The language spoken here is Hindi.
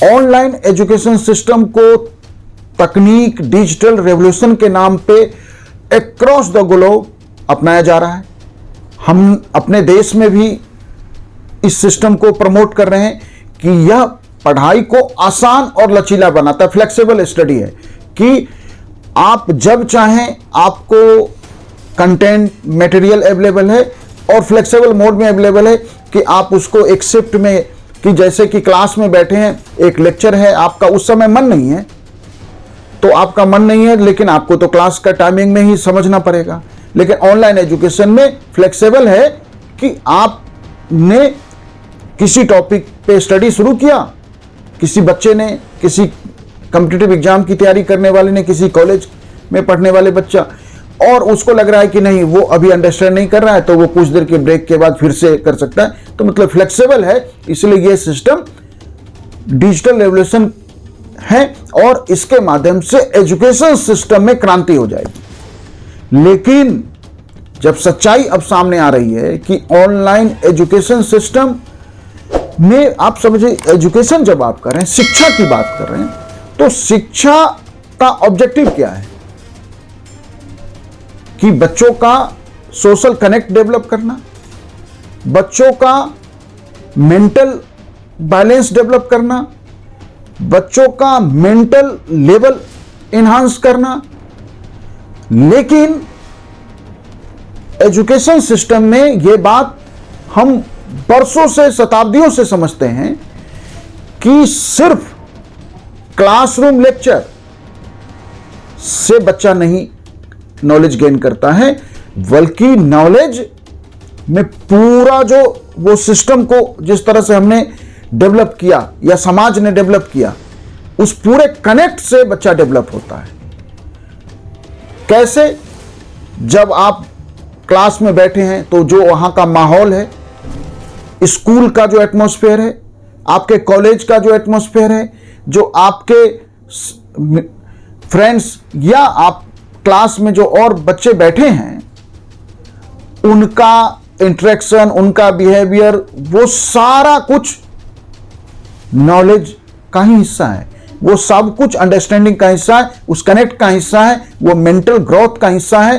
ऑनलाइन एजुकेशन सिस्टम को तकनीक डिजिटल रेवोल्यूशन के नाम पे अक्रॉस द ग्लोब अपनाया जा रहा है। हम अपने देश में भी इस सिस्टम को प्रमोट कर रहे हैं कि यह पढ़ाई को आसान और लचीला बनाता है। फ्लेक्सिबल स्टडी है कि आप जब चाहें आपको कंटेंट मटेरियल अवेलेबल है और फ्लेक्सिबल मोड में अवेलेबल है कि आप उसको एक शिफ्ट में, कि जैसे कि क्लास में बैठे हैं, एक लेक्चर है, आपका उस समय मन नहीं है तो आपका मन नहीं है, लेकिन आपको तो क्लास का टाइमिंग में ही समझना पड़ेगा। लेकिन ऑनलाइन एजुकेशन में फ्लेक्सिबल है कि आपने किसी टॉपिक पे स्टडी शुरू किया, किसी बच्चे ने, किसी कॉम्पिटिटिव एग्जाम की तैयारी करने वाले ने, किसी कॉलेज में पढ़ने वाले बच्चा, और उसको लग रहा है कि नहीं वो अभी अंडरस्टैंड नहीं कर रहा है, तो वो कुछ देर के ब्रेक के बाद फिर से कर सकता है। तो मतलब फ्लेक्सिबल है, इसलिए ये सिस्टम डिजिटल रेवोल्यूशन है और इसके माध्यम से एजुकेशन सिस्टम में क्रांति हो जाएगी। लेकिन जब सच्चाई अब सामने आ रही है कि ऑनलाइन एजुकेशन सिस्टम में, आप समझिए एजुकेशन जब आप कर रहे हैं, शिक्षा की बात कर रहे हैं, तो शिक्षा का ऑब्जेक्टिव क्या है? कि बच्चों का सोशल कनेक्ट डेवलप करना, बच्चों का मेंटल बैलेंस डेवलप करना, बच्चों का मेंटल लेवल इन्हांस करना। लेकिन एजुकेशन सिस्टम में यह बात हम बरसों से, शताब्दियों से समझते हैं कि सिर्फ क्लासरूम लेक्चर से बच्चा नहीं नॉलेज गेन करता है, बल्कि नॉलेज में पूरा जो वो सिस्टम को जिस तरह से हमने डेवलप किया या समाज ने डेवलप किया, उस पूरे कनेक्ट से बच्चा डेवलप होता है। कैसे? जब आप क्लास में बैठे हैं तो जो वहां का माहौल है, स्कूल का जो एटमॉस्फेयर है, आपके कॉलेज का जो एटमॉस्फेयर है, जो आपके फ्रेंड्स या आप क्लास में जो और बच्चे बैठे हैं, उनका इंटरेक्शन, उनका बिहेवियर, वो सारा कुछ नॉलेज का ही हिस्सा है। वो सब कुछ अंडरस्टैंडिंग का हिस्सा है, उस कनेक्ट का हिस्सा है, वो मेंटल ग्रोथ का हिस्सा है।